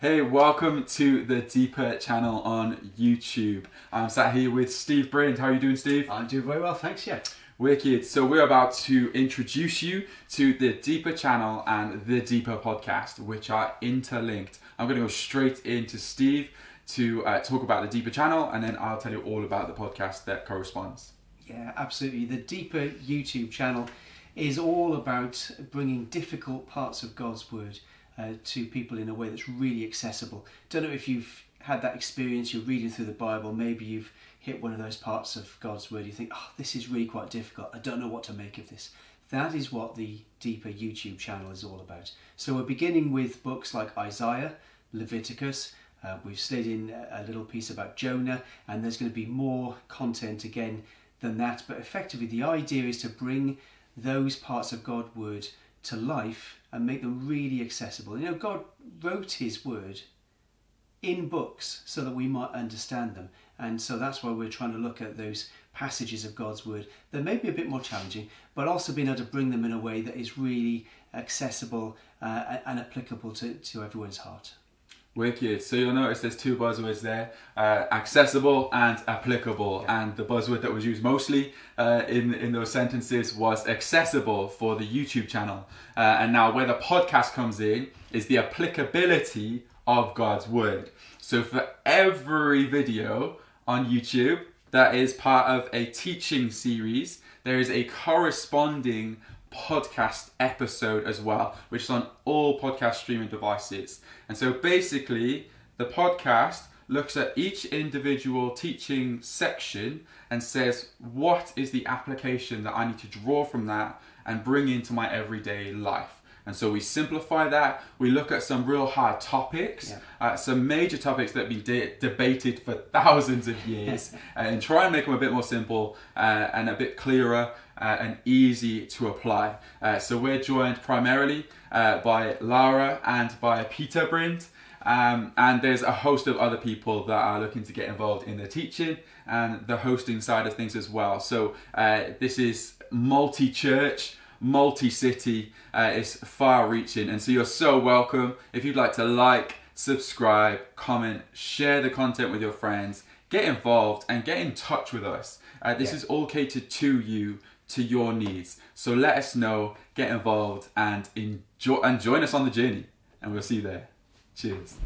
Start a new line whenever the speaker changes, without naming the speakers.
Hey, welcome to the Deeper channel on YouTube. I'm sat here with Steve Brind. How are you doing, Steve?
I'm doing very well, thanks, yeah.
Wicked. So we're about to introduce you to the Deeper channel and the Deeper podcast, which are interlinked. I'm going to go straight into Steve to talk about the Deeper channel, and then I'll tell you all about the podcast that corresponds.
Yeah, absolutely. The Deeper YouTube channel is all about bringing difficult parts of God's Word to people in a way that's really accessible. Don't know if you've had that experience, you're reading through the Bible, maybe you've hit one of those parts of God's Word, you think, oh, this is really quite difficult, I don't know what to make of this. That is what the Deeper YouTube channel is all about. So we're beginning with books like Isaiah, Leviticus, we've slid in a little piece about Jonah, and there's going to be more content again than that, but effectively the idea is to bring those parts of God's Word to life and make them really accessible. You know, God wrote His Word in books so that we might understand them, and so that's why we're trying to look at those passages of God's Word that may be a bit more challenging, but also being able to bring them in a way that is really accessible and applicable to everyone's heart.
Wicked. So you'll notice there's two buzzwords there, accessible and applicable. Yeah. And the buzzword that was used mostly in those sentences was accessible for the YouTube channel. And now where the podcast comes in is the applicability of God's Word. So for every video on YouTube that is part of a teaching series, there is a corresponding podcast episode as well, which is on all podcast streaming devices. And so basically the podcast looks at each individual teaching section and says, what is the application that I need to draw from that and bring into my everyday life? And so we simplify that. We look at some real hard topics, some major topics that have been debated for thousands of years, and try and make them a bit more simple and a bit clearer and easy to apply. So we're joined primarily by Laura and by Peter Brind. And there's a host of other people that are looking to get involved in the teaching and the hosting side of things as well. So this is multi-church, multi-city, it's far-reaching, and so you're so welcome. If you'd like to like, subscribe, comment, share the content with your friends, get involved and get in touch with us. This is all catered to you, to your needs. So let us know, get involved, and enjoy, and join us on the journey, and we'll see you there. Cheers.